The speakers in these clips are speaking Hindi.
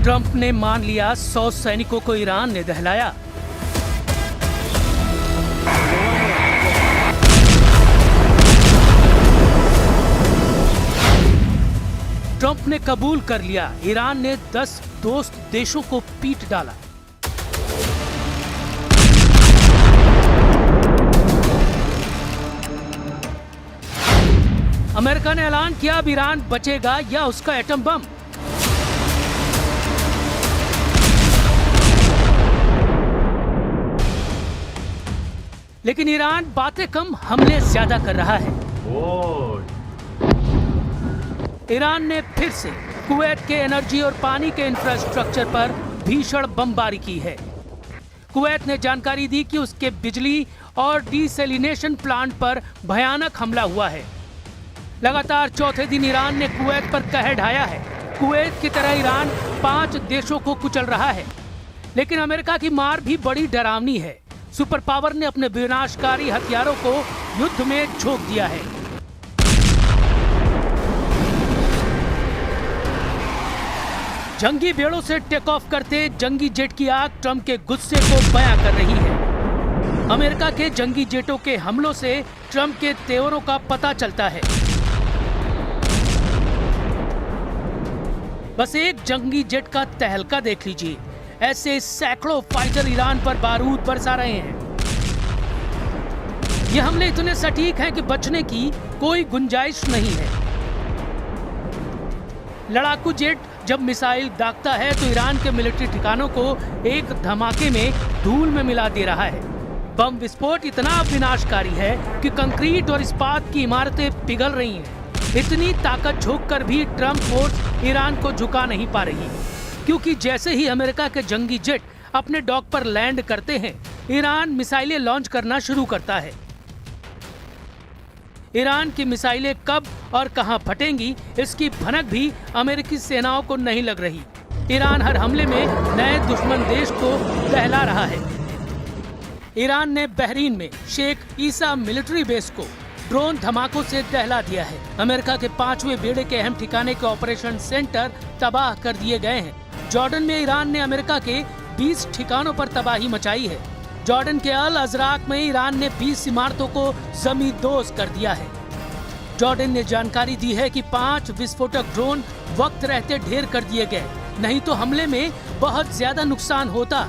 ट्रंप ने मान लिया 100 सैनिकों को ईरान ने दहलाया। ट्रंप ने कबूल कर लिया, ईरान ने 10 दोस्त देशों को पीट डाला। अमेरिका ने ऐलान किया अब ईरान बचेगा या उसका एटम बम। लेकिन ईरान बातें कम, हमले ज्यादा कर रहा है। ईरान ने फिर से कुवैत के एनर्जी और पानी के इंफ्रास्ट्रक्चर पर भीषण बमबारी की है। कुवैत ने जानकारी दी कि उसके बिजली और डिसैलिनेशन प्लांट पर भयानक हमला हुआ है। लगातार चौथे दिन ईरान ने कुवैत पर कहर ढाया है। कुवैत की तरह ईरान 5 देशों को कुचल रहा है। लेकिन अमेरिका की मार भी बड़ी डरावनी है। सुपर पावर ने अपने विनाशकारी हथियारों को युद्ध में झोंक दिया है। जंगी बेड़ों से टेक ऑफ करते जंगी जेट की आग ट्रंप के गुस्से को बयां कर रही है। अमेरिका के जंगी जेटों के हमलों से ट्रंप के तेवरों का पता चलता है। बस एक जंगी जेट का तहलका देख लीजिए, ऐसे सैकड़ों फाइटर ईरान पर बारूद बरसा रहे हैं। ये हमले इतने सटीक हैं कि बचने की कोई गुंजाइश नहीं है। लड़ाकू जेट जब मिसाइल दागता है तो ईरान के मिलिट्री ठिकानों को एक धमाके में धूल में मिला दे रहा है। बम विस्फोट इतना विनाशकारी है कि कंक्रीट और इस्पात की इमारतें पिघल रही हैं। इतनी ताकत झोंक कर भी ट्रंप फोर्स ईरान को झुका नहीं पा रही, क्योंकि जैसे ही अमेरिका के जंगी जेट अपने डॉक पर लैंड करते हैं, ईरान मिसाइलें लॉन्च करना शुरू करता है। ईरान की मिसाइलें कब और कहां फटेंगी, इसकी भनक भी अमेरिकी सेनाओं को नहीं लग रही। ईरान हर हमले में नए दुश्मन देश को दहला रहा है। ईरान ने बहरीन में शेख ईसा मिलिट्री बेस को ड्रोन धमाकों से दहला दिया है। अमेरिका के 5वें बेड़े के अहम ठिकाने के ऑपरेशन सेंटर तबाह कर दिए गए हैं। जॉर्डन में ईरान ने अमेरिका के 20 ठिकानों पर तबाही मचाई है। जॉर्डन के अल अजराक में ईरान ने 20 इमारतों को जमींदोज कर दिया है। जॉर्डन ने जानकारी दी है कि 5 विस्फोटक ड्रोन वक्त रहते ढेर कर दिए गए, नहीं तो हमले में बहुत ज्यादा नुकसान होता।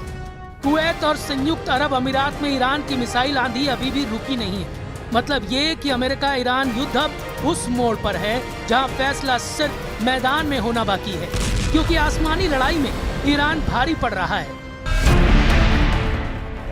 कुवैत और संयुक्त अरब अमीरात में ईरान की मिसाइल आंधी अभी भी रुकी नहीं है। मतलब ये कि अमेरिका ईरान युद्ध अब उस मोड़ पर है जहां फैसला सिर्फ मैदान में होना बाकी है, क्योंकि आसमानी लड़ाई में ईरान भारी पड़ रहा है।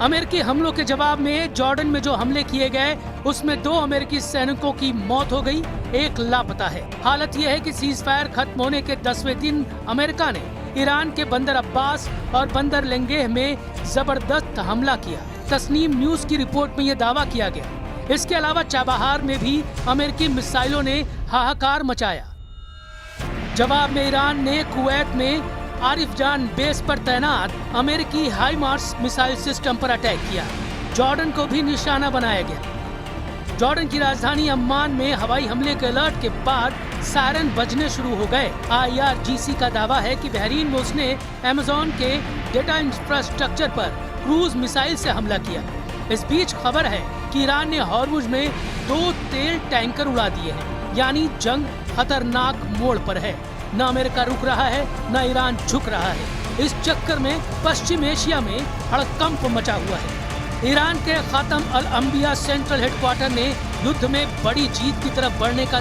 अमेरिकी हमलों के जवाब में जॉर्डन में जो हमले किए गए, उसमें 2 अमेरिकी सैनिकों की मौत हो गई, 1 लापता है। हालत यह है कि सीज फायर खत्म होने के 10वें दिन अमेरिका ने ईरान के बंदर अब्बास और बंदर लेंगेह में जबरदस्त हमला किया। तस्नीम न्यूज की रिपोर्ट में यह दावा किया गया। इसके अलावा चाबहार में भी अमेरिकी मिसाइलों ने हाहाकार मचाया। जवाब में ईरान ने कुवैत में आरिफ जान बेस पर तैनात अमेरिकी हाइमार्स मिसाइल सिस्टम पर अटैक किया। जॉर्डन को भी निशाना बनाया गया। जॉर्डन की राजधानी अम्मान में हवाई हमले के अलर्ट के बाद सायरन बजने शुरू हो गए। IRGC का दावा है कि बहरीन में उसने अमेज़न के डेटा इंफ्रास्ट्रक्चर पर क्रूज मिसाइल से हमला किया। इस बीच खबर है कि ईरान ने हॉर्मुज में 2 तेल टैंकर उड़ा दिए हैं, यानी जंग खतरनाक मोड़ पर है। न अमेरिका रुक रहा है, न ईरान झुक रहा है। इस चक्कर में पश्चिम एशिया में हड़कंप मचा हुआ है। ईरान के खातम अल अंबिया सेंट्रल हेडक्वार्टर ने युद्ध में बड़ी जीत की तरफ बढ़ने का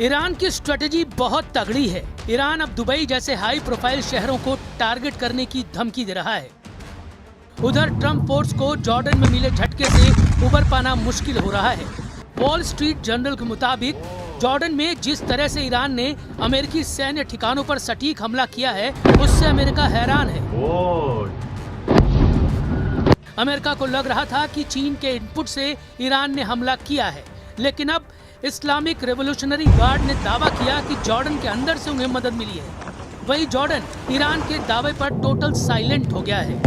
ईरान की स्ट्रेटेजी बहुत तगड़ी है। ईरान अब दुबई जैसे हाई प्रोफाइल शहरों को टारगेट करने की धमकी दे रहा है। उधर ट्रंप फोर्स को जॉर्डन में मिले झटके से उबर पाना मुश्किल हो रहा है। वॉल स्ट्रीट जर्नल के मुताबिक जॉर्डन में जिस तरह से ईरान ने अमेरिकी सैन्य ठिकानों पर सटीक हमला किया है, उससे अमेरिका हैरान है। अमेरिका को लग रहा था कि चीन के इनपुट से ईरान ने हमला किया है, लेकिन अब इस्लामिक रेवोल्यूशनरी गार्ड ने दावा किया कि जॉर्डन के अंदर से उन्हें मदद मिली है। वही जॉर्डन ईरान के दावे पर टोटल साइलेंट हो गया है,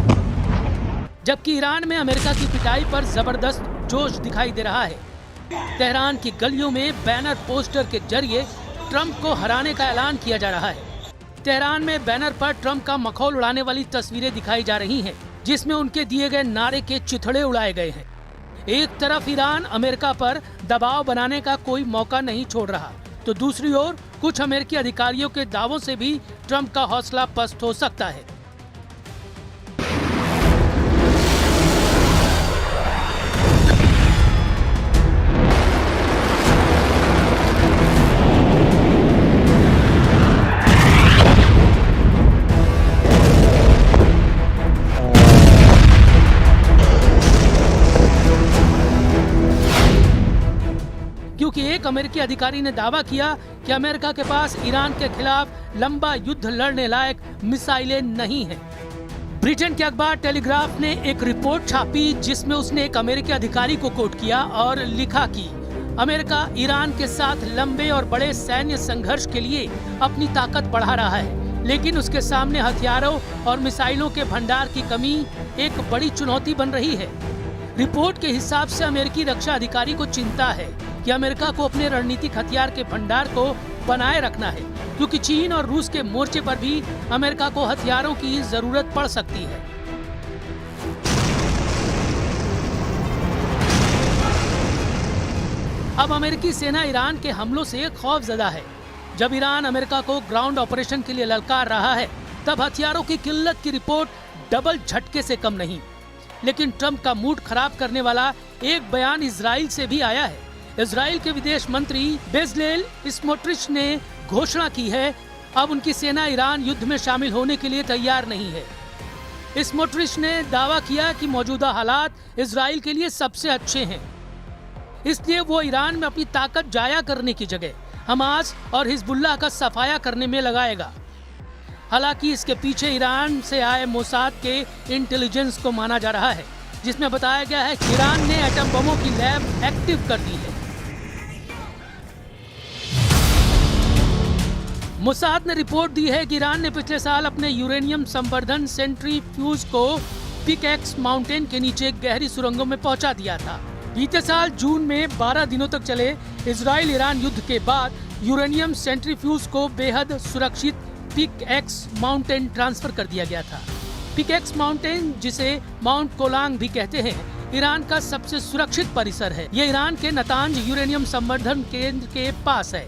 जबकि ईरान में अमेरिका की पिटाई पर जबरदस्त जोश दिखाई दे रहा है। तेहरान की गलियों में बैनर पोस्टर के जरिए ट्रंप को हराने का ऐलान किया जा रहा है। तेहरान में बैनर पर ट्रंप का मखौल उड़ाने वाली तस्वीरें दिखाई जा रही हैं, जिसमें उनके दिए गए नारे के चिथड़े उड़ाए गए हैं। एक तरफ ईरान अमेरिका पर दबाव बनाने का कोई मौका नहीं छोड़ रहा, तो दूसरी ओर कुछ अमेरिकी अधिकारियों के दावों से भी ट्रंप का हौसला पस्त हो सकता है। क्योंकि एक अमेरिकी अधिकारी ने दावा किया कि अमेरिका के पास ईरान के खिलाफ लंबा युद्ध लड़ने लायक मिसाइलें नहीं हैं। ब्रिटेन के अखबार टेलीग्राफ ने एक रिपोर्ट छापी, जिसमें उसने एक अमेरिकी अधिकारी को कोट किया और लिखा कि अमेरिका ईरान के साथ लंबे और बड़े सैन्य संघर्ष के लिए अपनी ताकत बढ़ा रहा है, लेकिन उसके सामने हथियारों और मिसाइलों के भंडार की कमी एक बड़ी चुनौती बन रही है। रिपोर्ट के हिसाब से अमेरिकी रक्षा अधिकारी को चिंता है कि अमेरिका को अपने रणनीतिक हथियार के भंडार को बनाए रखना है, क्योंकि चीन और रूस के मोर्चे पर भी अमेरिका को हथियारों की जरूरत पड़ सकती है। अब अमेरिकी सेना ईरान के हमलों से खौफजदा है। जब ईरान अमेरिका को ग्राउंड ऑपरेशन के लिए ललकार रहा है, तब हथियारों की किल्लत की रिपोर्ट डबल झटके से कम नहीं। लेकिन ट्रंप का मूड खराब करने वाला एक बयान इजराइल से भी आया है। इजराइल के विदेश मंत्री बेजलेल स्मोट्रिच ने घोषणा की है, अब उनकी सेना ईरान युद्ध में शामिल होने के लिए तैयार नहीं है। स्मोट्रिच ने दावा किया कि मौजूदा हालात इजराइल के लिए सबसे अच्छे हैं, इसलिए वो ईरान में अपनी ताकत जाया करने की जगह हमास और हिजबुल्लाह का सफाया करने में लगाएगा। हालांकि इसके पीछे ईरान से आए मोसाद के इंटेलिजेंस को माना जा रहा है, जिसमें बताया गया है कि ईरान ने एटम बमों की लैब एक्टिव कर दी है। मोसाद ने रिपोर्ट दी है कि ईरान ने पिछले साल अपने यूरेनियम संवर्धन सेंट्रीफ्यूज को पिकैक्स माउंटेन के नीचे गहरी सुरंगों में पहुंचा दिया था। बीते साल जून में 12 दिनों तक चले इजराइल ईरान युद्ध के बाद यूरेनियम सेंट्रीफ्यूज को बेहद सुरक्षित पिकैक्स माउंटेन ट्रांसफर कर दिया गया था। पिकैक्स माउंटेन, जिसे माउंट कोलांग भी कहते हैं, ईरान का सबसे सुरक्षित परिसर है। यह ईरान के नतांज यूरेनियम संवर्धन केंद्र के पास है,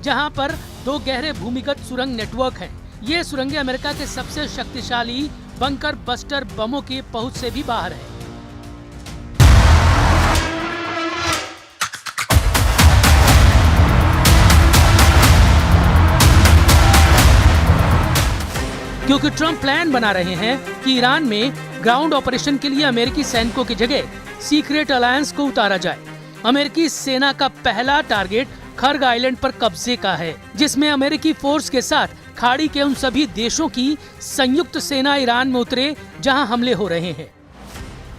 जहां पर 2 गहरे भूमिगत सुरंग नेटवर्क हैं। ये सुरंगें अमेरिका के सबसे शक्तिशाली बंकर बस्टर बमों की पहुंच से भी बाहर है। क्योंकि ट्रंप प्लान बना रहे हैं कि ईरान में ग्राउंड ऑपरेशन के लिए अमेरिकी सैनिकों की जगह सीक्रेट अलायंस को उतारा जाए। अमेरिकी सेना का पहला टारगेट खर्ग आइलैंड पर कब्जे का है, जिसमें अमेरिकी फोर्स के साथ खाड़ी के उन सभी देशों की संयुक्त सेना ईरान में उतरे जहां हमले हो रहे हैं।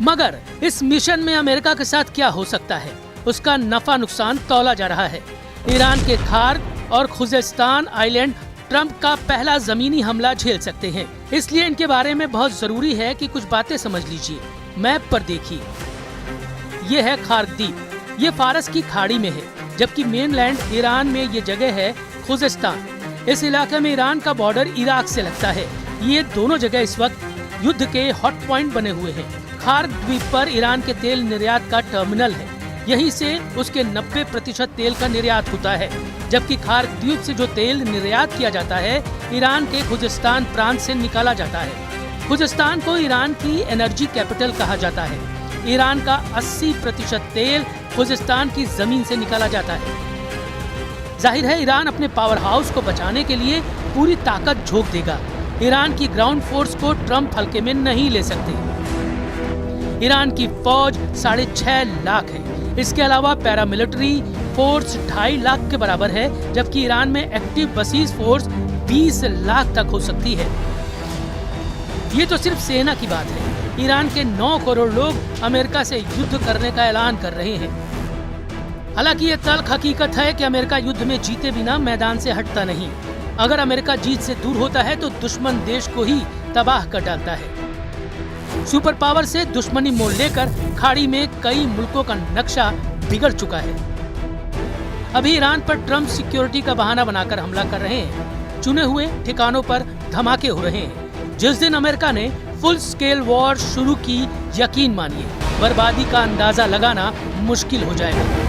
मगर इस मिशन में अमेरिका के साथ क्या हो सकता है, उसका नफा नुकसान तौला जा रहा है। ईरान के खार्ग और खुजेस्तान आइलैंड ट्रंप का पहला जमीनी हमला झेल सकते हैं, इसलिए इनके बारे में बहुत जरूरी है कि कुछ बातें समझ लीजिए। मैप पर देखिए, ये है खार्ग द्वीप, ये फारस की खाड़ी में है, जबकि मेनलैंड ईरान में ये जगह है खुजेस्तान। इस इलाके में ईरान का बॉर्डर इराक से लगता है। ये दोनों जगह इस वक्त युद्ध के हॉट पॉइंट बने हुए हैं। खार्ग द्वीप पर ईरान के तेल निर्यात का टर्मिनल है, यहीं से उसके 90% तेल का निर्यात होता है। जबकि खार्ग द्वीप से जो तेल निर्यात किया जाता है, ईरान के खुजेस्तान प्रांत से निकाला जाता है। खुजेस्तान को ईरान की एनर्जी कैपिटल कहा जाता है। ईरान का 80% तेल खुजेस्तान की जमीन से निकाला जाता है। जाहिर है ईरान अपने पावर हाउस को बचाने के लिए पूरी ताकत झोंक देगा। ईरान की ग्राउंड फोर्स को ट्रंप हल्के में नहीं ले सकते। ईरान की फौज 6.5 लाख है। इसके अलावा पैरामिलिट्री फोर्स 2.5 लाख के बराबर है, जबकि ईरान में एक्टिव बसीज फोर्स 20 लाख तक हो सकती है। ये तो सिर्फ सेना की बात है। ईरान के 9 करोड़ लोग अमेरिका से युद्ध करने का ऐलान कर रहे हैं। हालांकि ये तल्ख हकीकत है कि अमेरिका युद्ध में जीते बिना मैदान से हटता नहीं। अगर अमेरिका जीत से दूर होता है तो दुश्मन देश को ही तबाह कर डालता है। सुपर पावर से दुश्मनी मोल लेकर खाड़ी में कई मुल्कों का नक्शा बिगड़ चुका है। अभी ईरान पर ट्रंप सिक्योरिटी का बहाना बनाकर हमला कर रहे हैं। चुने हुए ठिकानों पर धमाके हो रहे हैं। जिस दिन अमेरिका ने फुल स्केल वॉर शुरू की, यकीन मानिए बर्बादी का अंदाजा लगाना मुश्किल हो जाएगा।